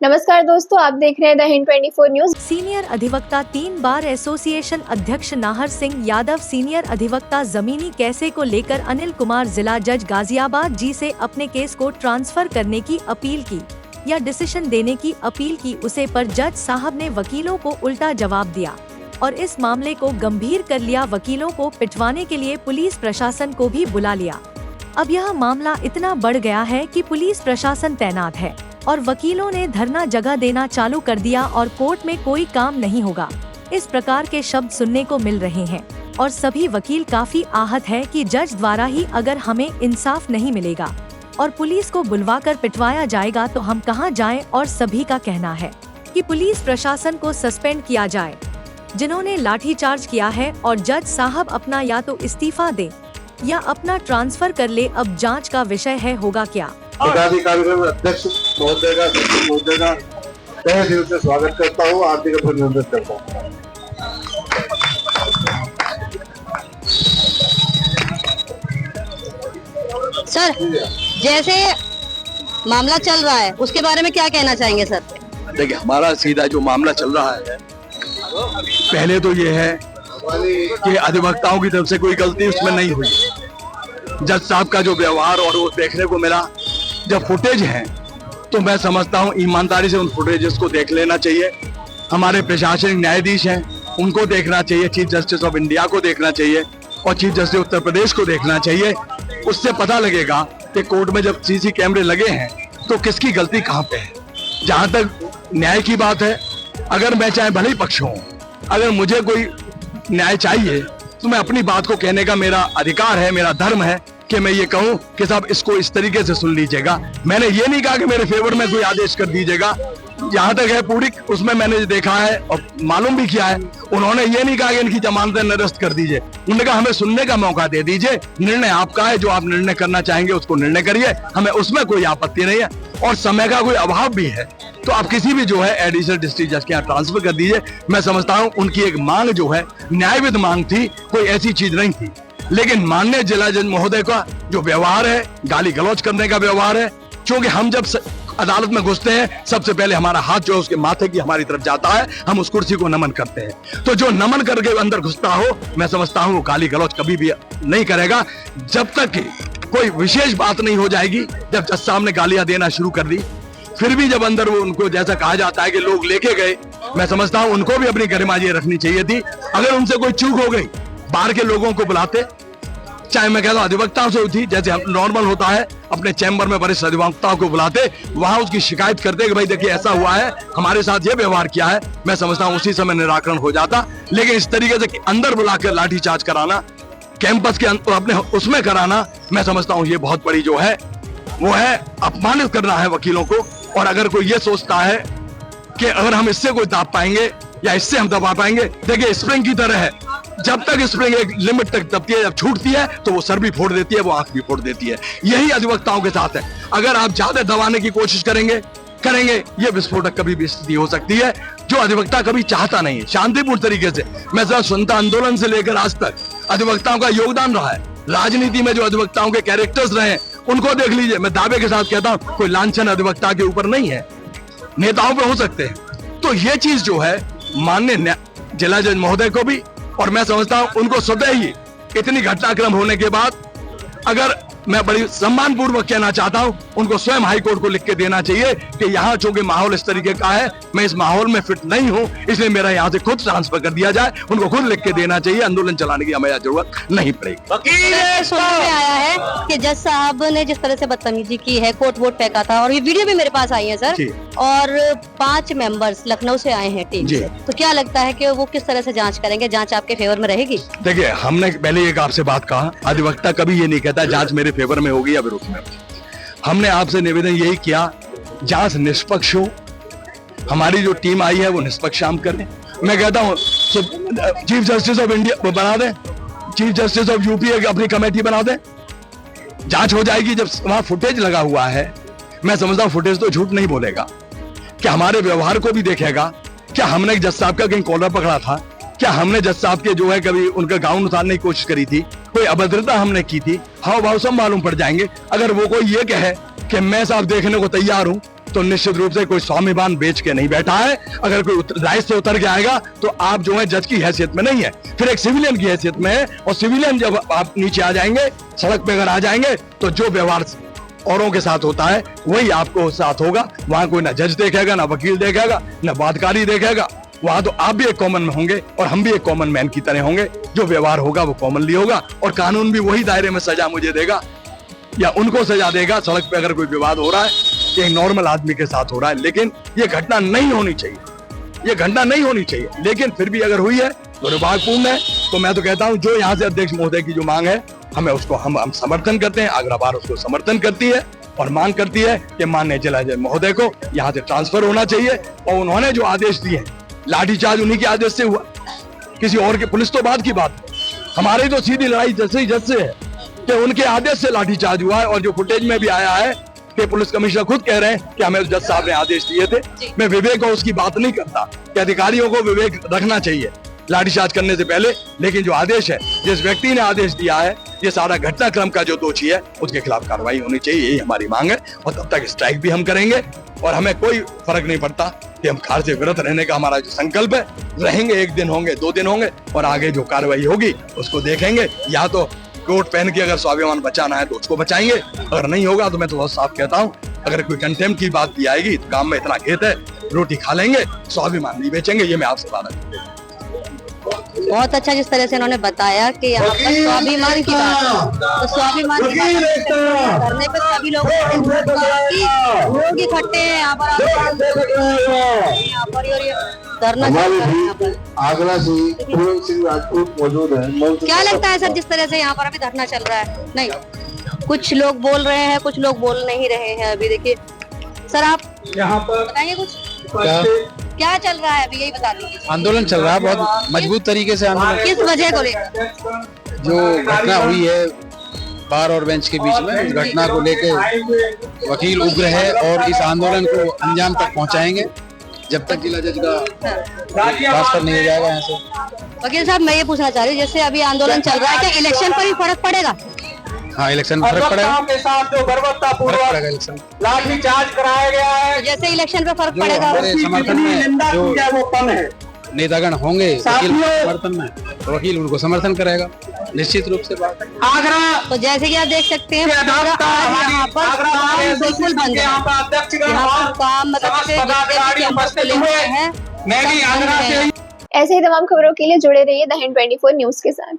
नमस्कार दोस्तों, आप देख रहे हैं द हिंद 24 न्यूज। सीनियर अधिवक्ता 3 बार एसोसिएशन अध्यक्ष नाहर सिंह यादव सीनियर अधिवक्ता जमीनी कैसे को लेकर अनिल कुमार जिला जज गाजियाबाद जी से अपने केस को ट्रांसफर करने की अपील की या डिसीजन देने की अपील की। उसे पर जज साहब ने वकीलों को उल्टा जवाब दिया और इस मामले को गंभीर कर लिया। वकीलों को पिटवाने के लिए पुलिस प्रशासन को भी बुला लिया। अब यह मामला इतना बढ़ गया है कि पुलिस प्रशासन तैनात है और वकीलों ने धरना जगह देना चालू कर दिया और कोर्ट में कोई काम नहीं होगा। इस प्रकार के शब्द सुनने को मिल रहे हैं और सभी वकील काफी आहत है कि जज द्वारा ही अगर हमें इंसाफ नहीं मिलेगा और पुलिस को बुलवाकर पिटवाया जाएगा तो हम कहां जाएं। और सभी का कहना है कि पुलिस प्रशासन को सस्पेंड किया जाए जिन्होंने लाठीचार्ज किया है और जज साहब अपना या तो इस्तीफा दे या अपना ट्रांसफर कर ले। अब जांच का विषय है होगा क्या। कार्यक्रम अध्यक्ष महोदय का तहे दिल से स्वागत करता हूँ, आरती का अभिनंदन करता हूँ। सर, जैसे मामला चल रहा है उसके बारे में क्या कहना चाहेंगे सर? देखिए, हमारा सीधा जो मामला चल रहा है, पहले तो ये है कि अधिवक्ताओं की तरफ से कोई गलती उसमें नहीं हुई। जज साहब का जो व्यवहार और वो देखने को मिला, जब फुटेज है तो मैं समझता हूँ ईमानदारी से उन फुटेजेस को देख लेना चाहिए। हमारे प्रशासनिक न्यायाधीश हैं, उनको देखना चाहिए, चीफ जस्टिस ऑफ इंडिया को देखना चाहिए और चीफ जस्टिस उत्तर प्रदेश को देखना चाहिए। उससे पता लगेगा कि कोर्ट में जब सीसी कैमरे लगे हैं तो किसकी गलती कहाँ पे है। जहां तक न्याय की बात है, अगर मैं चाहे भले ही पक्ष हूँ, अगर मुझे कोई न्याय चाहिए तो मैं अपनी बात को कहने का मेरा अधिकार है, मेरा धर्म है कि मैं ये कहूं कि साहब इसको इस तरीके से सुन लीजिएगा। मैंने ये नहीं कहा कि मेरे फेवर में कोई आदेश कर दीजिएगा। जहां तक है पूरी उसमें मैंने देखा है और मालूम भी किया है, उन्होंने ये नहीं कहा कि इनकी जमानतें निरस्त कर दीजिए। उन्होंने कहा हमें सुनने का मौका दे दीजिए, निर्णय आपका है, जो आप निर्णय करना चाहेंगे उसको निर्णय करिए, हमें उसमें कोई आपत्ति नहीं है। और समय का कोई अभाव भी है तो आप किसी भी जो है एडिशनल डिस्ट्रिक्ट जज के यहाँ ट्रांसफर कर दीजिए। मैं समझता हूँ उनकी एक मांग जो है न्यायविद मांग थी, कोई ऐसी चीज नहीं थी। लेकिन माननीय जिला जज महोदय का जो व्यवहार है, गाली गलौज करने का व्यवहार है, क्योंकि हम जब अदालत में घुसते हैं सबसे पहले हमारा हाथ जो है उसके माथे की हमारी तरफ जाता है, हम उस कुर्सी को नमन करते हैं। तो जो नमन करके अंदर घुसता हो, मैं समझता हूँ वो गाली गलौज कभी भी नहीं करेगा जब तक कि कोई विशेष बात नहीं हो जाएगी। जब जज साहब ने गालियां देना शुरू कर दी, फिर भी जब अंदर वो उनको जैसा कहा जाता है कि लोग लेके गए, मैं समझता हूँ उनको भी अपनी गरिमा ये रखनी चाहिए थी। अगर उनसे कोई चूक हो गई, बाहर के लोगों को बुलाते, चाहे मैं कहता हूँ अधिवक्ताओं से हुई, जैसे नॉर्मल होता है, अपने चैम्बर में वरिष्ठ अधिवक्ताओं को बुलाते, वहां उसकी शिकायत करते कि भाई देखिए ऐसा हुआ है, हमारे साथ ये व्यवहार किया है, मैं समझता हूँ उसी समय निराकरण हो जाता। लेकिन इस तरीके से अंदर बुलाकर लाठीचार्ज कराना, कैंपस के अपने उसमें कराना, मैं समझता हूँ ये बहुत बड़ी जो है वो है अपमानित करना है वकीलों को। और अगर कोई ये सोचता है कि अगर हम इससे कोई दाब पाएंगे या इससे हम दबा पाएंगे, देखिए स्प्रिंग की तरह है, जब तक स्प्रिंग एक लिमिट तक दबती है, जब छूटती है तो वो सर भी फोड़ देती है, वो आंख भी फोड़ देती है। यही अधिवक्ताओं के साथ है। अगर आप ज्यादा दबाने की कोशिश करेंगे ये विस्फोटक कभी भी स्थिति हो सकती है, जो अधिवक्ता कभी चाहता नहीं है। शांतिपूर्ण तरीके से, मैं स्वतंत्रता आंदोलन से लेकर आज तक अधिवक्ताओं का योगदान रहा है। राजनीति में जो अधिवक्ताओं के कैरेक्टर्स रहे उनको देख लीजिए, मैं दावे के साथ कहता हूं कोई लांछन अधिवक्ता के ऊपर नहीं है, नेताओं पे हो सकते हैं। तो ये चीज जो है माननीय जिला जज महोदय को भी, और मैं समझता हूं उनको स्वतः ही इतनी घटनाक्रम होने के बाद, अगर मैं बड़ी सम्मान पूर्वक कहना चाहता हूं, उनको स्वयं हाई कोर्ट को लिख के देना चाहिए कि यहाँ चूंकि माहौल इस तरीके का है, मैं इस माहौल में फिट नहीं हूं, इसलिए मेरा यहाँ से खुद ट्रांसफर कर दिया जाए। उनको खुद लिख के देना चाहिए, आंदोलन चलाने की हमें जरूरत नहीं पड़ेगी। सुनने में आया है कि जज साहब ने जिस तरह से बदतमीजी की है, कोर्ट वोट फेंका था, और ये वीडियो भी मेरे पास आई है सर, और 5 मेंबर्स लखनऊ से आए हैं टीम से। तो क्या लगता है कि वो किस तरह से जांच करेंगे? जांच आपके फेवर में रहेगी? देखिए, हमने पहले एक आपसे बात कहा, अधिवक्ता कभी ये नहीं कहता जांच मेरे फेवर में होगी या विरोध में। हमने आपसे निवेदन यही किया, जांच निष्पक्ष हो, हमारी जो टीम आई है वो निष्पक्ष काम करे। मैं कहता हूँ चीफ जस्टिस ऑफ इंडिया बना दें, चीफ जस्टिस ऑफ यूपी अपनी कमेटी बना दें, जांच हो जाएगी। जब वहां फुटेज लगा हुआ है, मैं समझता हूं फुटेज तो झूठ नहीं बोलेगा, क्या हमारे व्यवहार को भी देखेगा। क्या हमने जज साहब का कहीं कॉलर पकड़ा था? क्या हमने जज साहब के जो है कभी उनका गाउन उतारने की कोशिश करी थी? कोई अभद्रता हमने की थी? हाव भाव सब मालूम पड़ जाएंगे। अगर वो कोई ये कहे कि मैं साहब देखने को तैयार हूं, तो निश्चित रूप से कोई स्वाभिमान बेच के नहीं बैठा है। अगर कोई राइट से उतर के आएगा तो आप जो है जज की हैसियत में नहीं है, फिर एक सिविलियन की हैसियत में है। और सिविलियन जब आप नीचे आ जाएंगे, सड़क पे अगर आ जाएंगे, तो जो व्यवहार औरों के साथ होता है वही आपको साथ होगा। वहां कोई ना जज देखेगा, ना वकील देखेगा, ना बातकारी देखेगा। वहां तो आप भी एक कॉमन में होंगे और हम भी एक कॉमन मैन की तरह होंगे। जो व्यवहार होगा वो कॉमनली होगा और कानून भी वही दायरे में सजा मुझे देगा या उनको सजा देगा। सड़क पे अगर कोई विवाद हो रहा है, एक नॉर्मल आदमी के साथ हो रहा है, लेकिन ये घटना नहीं होनी चाहिए, ये घटना नहीं होनी चाहिए। लेकिन फिर भी अगर हुई है तो दुर्भाग्यपूर्ण है। तो मैं तो कहता हूं जो यहाँ से अध्यक्ष महोदय की जो मांग है, हमें उसको हम समर्थन करते हैं। आगरा बार उसको समर्थन करती है और मांग करती है कि माननीय जिला जज महोदय को यहाँ से ट्रांसफर होना चाहिए। और उन्होंने जो आदेश दिए, लाठीचार्ज उन्हीं के आदेश से हुआ, किसी और के, पुलिस तो बाद की बात है। हमारी तो सीधी लड़ाई जज से है कि उनके आदेश से लाठीचार्ज हुआ है। और जो फुटेज में भी आया है कि पुलिस कमिश्नर खुद कह रहे हैं कि हमें जज साहब ने आदेश दिए थे। मैं विवेक और उसकी बात नहीं करता कि अधिकारियों को विवेक रखना चाहिए लाठीचार्ज करने से पहले, लेकिन जो आदेश है, जिस व्यक्ति ने आदेश दिया है, ये सारा घटनाक्रम का जो दोषी है, उसके खिलाफ कार्रवाई होनी चाहिए, यही हमारी मांग है। और तब तक स्ट्राइक भी हम करेंगे और हमें कोई फर्क नहीं पड़ता कि हम खार से विरत रहने का हमारा जो संकल्प है, रहेंगे। 1 दिन होंगे, 2 दिन होंगे और आगे जो कार्रवाई होगी उसको देखेंगे। या तो कोट पहन के अगर स्वाभिमान बचाना है तो उसको बचाएंगे, अगर नहीं होगा तो मैं तो बहुत साफ कहता हूँ, अगर कोई कंटेम्प्ट की बात भी आएगी तो काम में इतना खेत है, रोटी खा लेंगे, स्वाभिमान नहीं बेचेंगे। ये मैं आपसे बात करता हूँ। बहुत अच्छा जिस तरह से इन्होंने बताया कि यहाँ पर स्वाभिमान की बात है, तो स्वाभिमान की बात करने पर सभी लोग इकट्ठे हैं यहाँ पर और ये धरना आगरा से पूरन सिंह राजपूत मौजूद है। क्या लगता है सर जिस तरह से यहाँ पर अभी धरना चल रहा है? नहीं, कुछ लोग बोल रहे हैं, कुछ लोग बोल नहीं रहे हैं। अभी देखिए सर, आप यहाँ पर बताइए कुछ, क्या चल रहा है अभी, यही बता दीजिए। आंदोलन चल रहा है बहुत मजबूत तरीके से। आंदोलन किस वजह को लेकर? जो घटना हुई है बार और बेंच के बीच में, उस घटना को लेकर वकील उग्र है और इस आंदोलन को अंजाम तक पहुंचाएंगे जब तक जिला जज का ट्रांसफर नहीं हो जाएगा यहाँ से। वकील साहब, मैं ये पूछना चाह रही हूँ, जैसे अभी आंदोलन चल रहा है, क्या इलेक्शन पर भी फर्क पड़ेगा? हाँ, इलेक्शन में फर्क पड़ेगा के साथ जो बर्बरतापूर्वक इलेक्शन लाठीचार्ज कराया गया है, तो जैसे इलेक्शन पे फर्क पड़ेगा, हमारे समर्थन में जो वो कम है। नेतागण होंगे वकील समर्थन में, तो वकील उनको समर्थन करेगा निश्चित रूप से। बात आगरा तो जैसे कि आप देख सकते हैं, यहाँ पर बिल्कुल बंद है। यहाँ पर काम मतलब है। मैं भी आगरा से ऐसे ही तमाम खबरों के लिए जुड़े रहिए द हिंद 24 न्यूज के साथ।